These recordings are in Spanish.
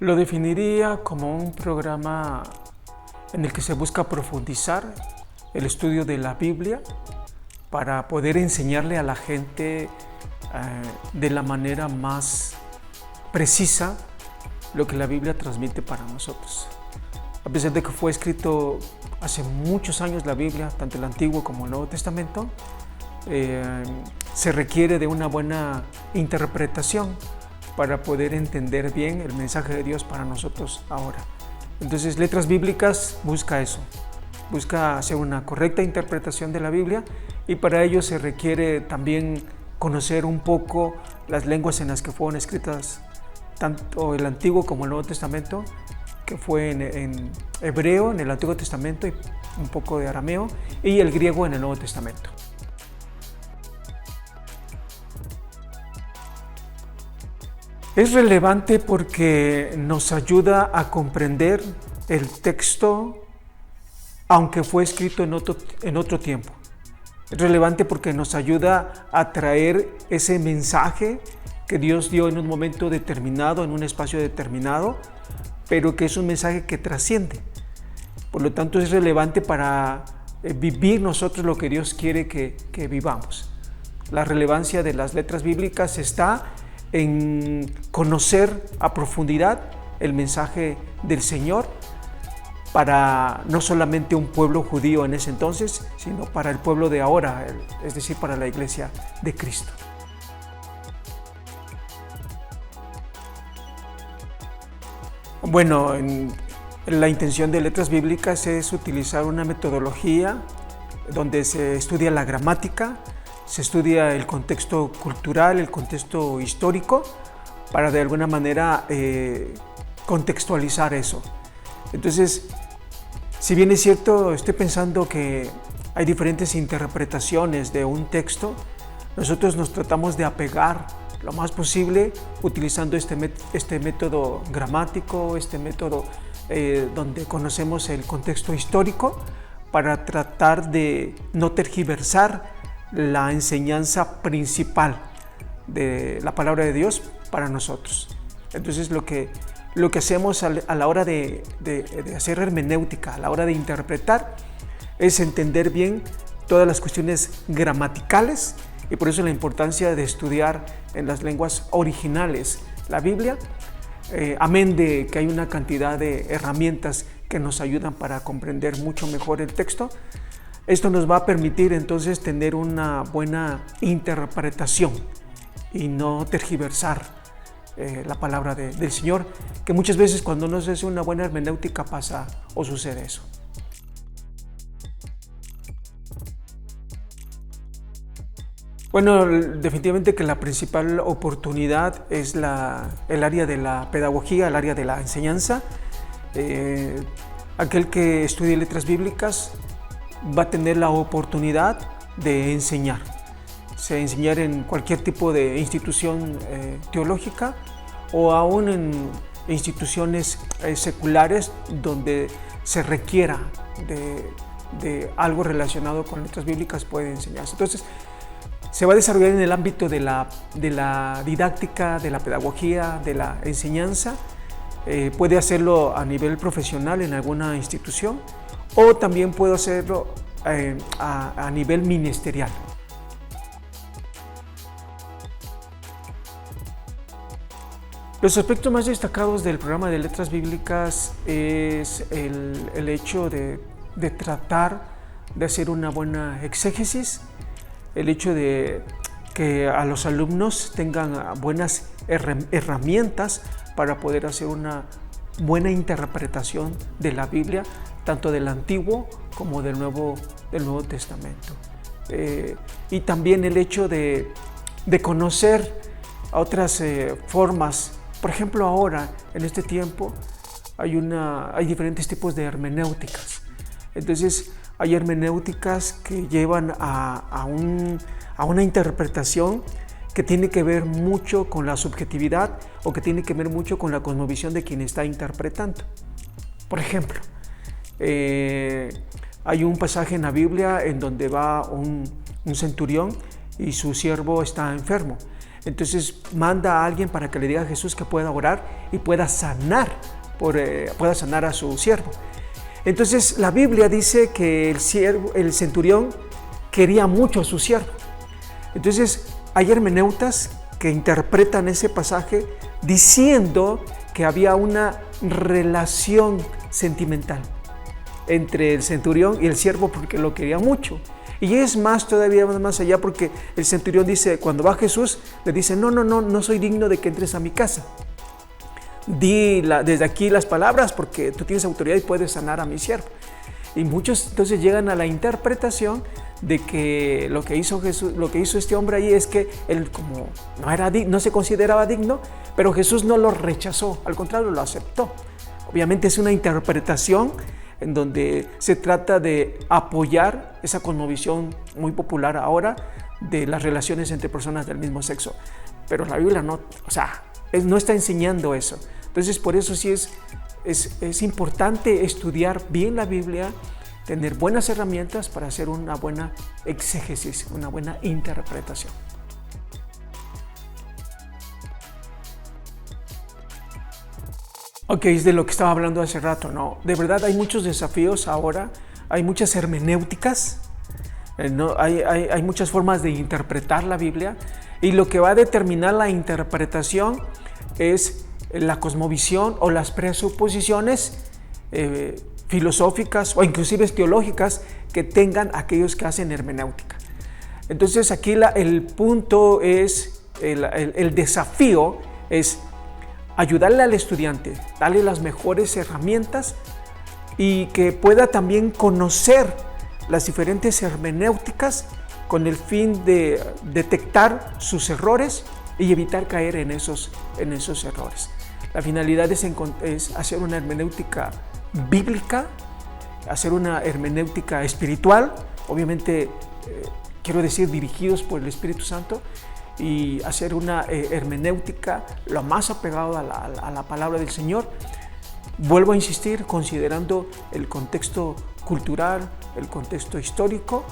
Lo definiría como un programa en el que se busca profundizar el estudio de la Biblia para poder enseñarle a la gente de la manera más precisa lo que la Biblia transmite para nosotros. A pesar de que fue escrito hace muchos años la Biblia, tanto el Antiguo como el Nuevo Testamento, se requiere de una buena interpretación para poder entender bien el mensaje de Dios para nosotros ahora. Entonces, Letras Bíblicas busca eso, busca hacer una correcta interpretación de la Biblia, y para ello se requiere también conocer un poco las lenguas en las que fueron escritas tanto el Antiguo como el Nuevo Testamento, que fue en hebreo en el Antiguo Testamento y un poco de arameo, y el griego en el Nuevo Testamento. Es relevante porque nos ayuda a comprender el texto aunque fue escrito en otro tiempo. Es relevante porque nos ayuda a traer ese mensaje que Dios dio en un momento determinado, en un espacio determinado, pero que es un mensaje que trasciende. Por lo tanto, es relevante para vivir nosotros lo que Dios quiere que vivamos. La relevancia de las letras bíblicas está en conocer a profundidad el mensaje del Señor para no solamente un pueblo judío en ese entonces, sino para el pueblo de ahora, es decir, para la Iglesia de Cristo. Bueno, la intención de Letras Bíblicas es utilizar una metodología donde se estudia la gramática, se estudia el contexto cultural, el contexto histórico, para de alguna manera contextualizar eso. Entonces, si bien es cierto, estoy pensando que hay diferentes interpretaciones de un texto, nosotros nos tratamos de apegar lo más posible utilizando este método gramático, este método donde conocemos el contexto histórico, para tratar de no tergiversar la enseñanza principal de la palabra de Dios para nosotros. Entonces, lo que hacemos a la hora de hacer hermenéutica, a la hora de interpretar, es entender bien todas las cuestiones gramaticales, y por eso la importancia de estudiar en las lenguas originales la Biblia, amén de que hay una cantidad de herramientas que nos ayudan para comprender mucho mejor el texto. Esto nos va a permitir entonces tener una buena interpretación y no tergiversar la palabra del Señor, que muchas veces cuando no se hace una buena hermenéutica pasa o sucede eso. Bueno, definitivamente que la principal oportunidad es el área de la pedagogía, el área de la enseñanza. Aquel que estudie letras bíblicas va a tener la oportunidad de enseñar. Enseñar en cualquier tipo de institución teológica, o aún en instituciones seculares donde se requiera de algo relacionado con letras bíblicas, puede enseñarse. Entonces, se va a desarrollar en el ámbito de la didáctica, de la pedagogía, de la enseñanza. Puede hacerlo a nivel profesional en alguna institución, o también puede hacerlo a nivel ministerial. Los aspectos más destacados del programa de Letras Bíblicas es el hecho de tratar de hacer una buena exégesis, el hecho de que a los alumnos tengan buenas herramientas para poder hacer una buena interpretación de la Biblia, tanto del Antiguo como del Nuevo Testamento. Y también el hecho de conocer otras formas. Por ejemplo, ahora, en este tiempo, hay diferentes tipos de hermenéuticas. Entonces, hay hermenéuticas que llevan a una interpretación que tiene que ver mucho con la subjetividad, o que tiene que ver mucho con la cosmovisión de quien está interpretando. Por ejemplo, hay un pasaje en la Biblia en donde va un centurión y su siervo está enfermo. Entonces manda a alguien para que le diga a Jesús que pueda orar y pueda sanar a su siervo. Entonces la Biblia dice que el centurión quería mucho a su siervo. Entonces hay hermeneutas que interpretan ese pasaje diciendo que había una relación sentimental entre el centurión y el siervo porque lo quería mucho. Y es más, todavía más allá, porque el centurión dice, cuando va Jesús, le dice, no soy digno de que entres a mi casa. Di desde aquí las palabras porque tú tienes autoridad y puedes sanar a mi siervo. Y muchos entonces llegan a la interpretación de que lo que hizo Jesús, lo que hizo este hombre ahí es que él como no se consideraba digno, pero Jesús no lo rechazó, al contrario lo aceptó. Obviamente es una interpretación en donde se trata de apoyar esa cosmovisión muy popular ahora de las relaciones entre personas del mismo sexo. Pero la Biblia no está enseñando eso. Entonces por eso sí es importante estudiar bien la Biblia, tener buenas herramientas para hacer una buena exégesis, una buena interpretación. Ok, es de lo que estaba hablando hace rato, ¿no? De verdad hay muchos desafíos ahora, hay muchas hermenéuticas, hay muchas formas de interpretar la Biblia, y lo que va a determinar la interpretación es la cosmovisión o las presuposiciones filosóficas o inclusive teológicas que tengan aquellos que hacen hermenéutica. Entonces aquí el punto es, el desafío es ayudarle al estudiante, darle las mejores herramientas y que pueda también conocer las diferentes hermenéuticas con el fin de detectar sus errores y evitar caer en esos errores. La finalidad es hacer una hermenéutica bíblica, hacer una hermenéutica espiritual, obviamente quiero decir dirigidos por el Espíritu Santo, y hacer una hermenéutica lo más apegado a la palabra del Señor. Vuelvo a insistir, considerando el contexto cultural, el contexto histórico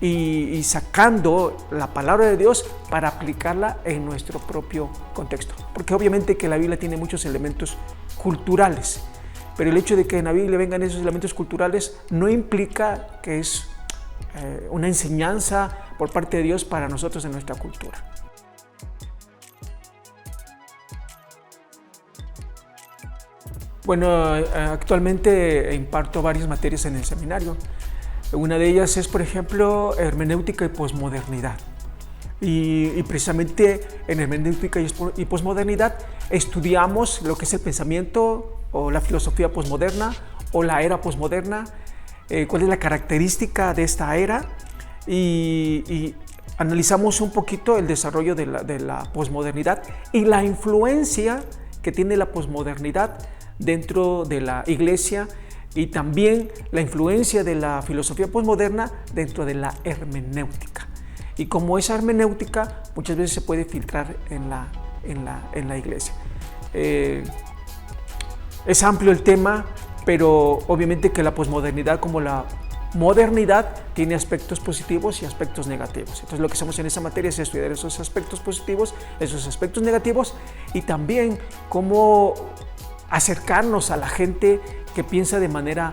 y sacando la palabra de Dios para aplicarla en nuestro propio contexto. Porque obviamente que la Biblia tiene muchos elementos culturales, pero el hecho de que en la Biblia vengan esos elementos culturales no implica que es una enseñanza por parte de Dios para nosotros en nuestra cultura. Bueno, actualmente imparto varias materias en el seminario. Una de ellas es, por ejemplo, hermenéutica y posmodernidad. Y precisamente en hermenéutica y posmodernidad estudiamos lo que es el pensamiento o la filosofía posmoderna o la era posmoderna, cuál es la característica de esta era y analizamos un poquito el desarrollo de la posmodernidad y la influencia que tiene la posmodernidad dentro de la iglesia y también la influencia de la filosofía posmoderna dentro de la hermenéutica. Y como esa hermenéutica muchas veces se puede filtrar en la iglesia. Es amplio el tema, pero obviamente que la posmodernidad como la modernidad tiene aspectos positivos y aspectos negativos. Entonces lo que hacemos en esa materia es estudiar esos aspectos positivos, esos aspectos negativos y también cómo acercarnos a la gente que piensa de manera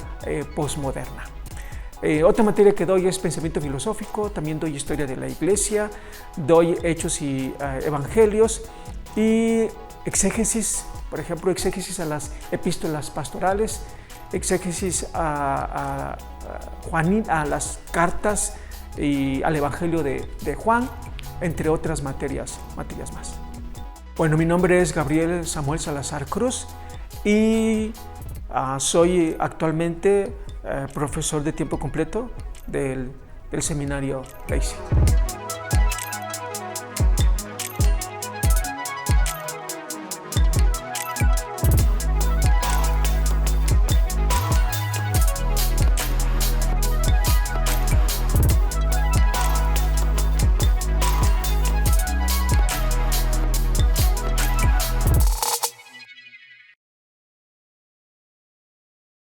posmoderna. Otra materia que doy es pensamiento filosófico, también doy historia de la iglesia, doy hechos y evangelios y exégesis, por ejemplo, exégesis a las epístolas pastorales, exégesis a las cartas y al evangelio de Juan, entre otras materias más. Bueno, mi nombre es Gabriel Samuel Salazar Cruz y soy actualmente profesor de tiempo completo del seminario Lacey.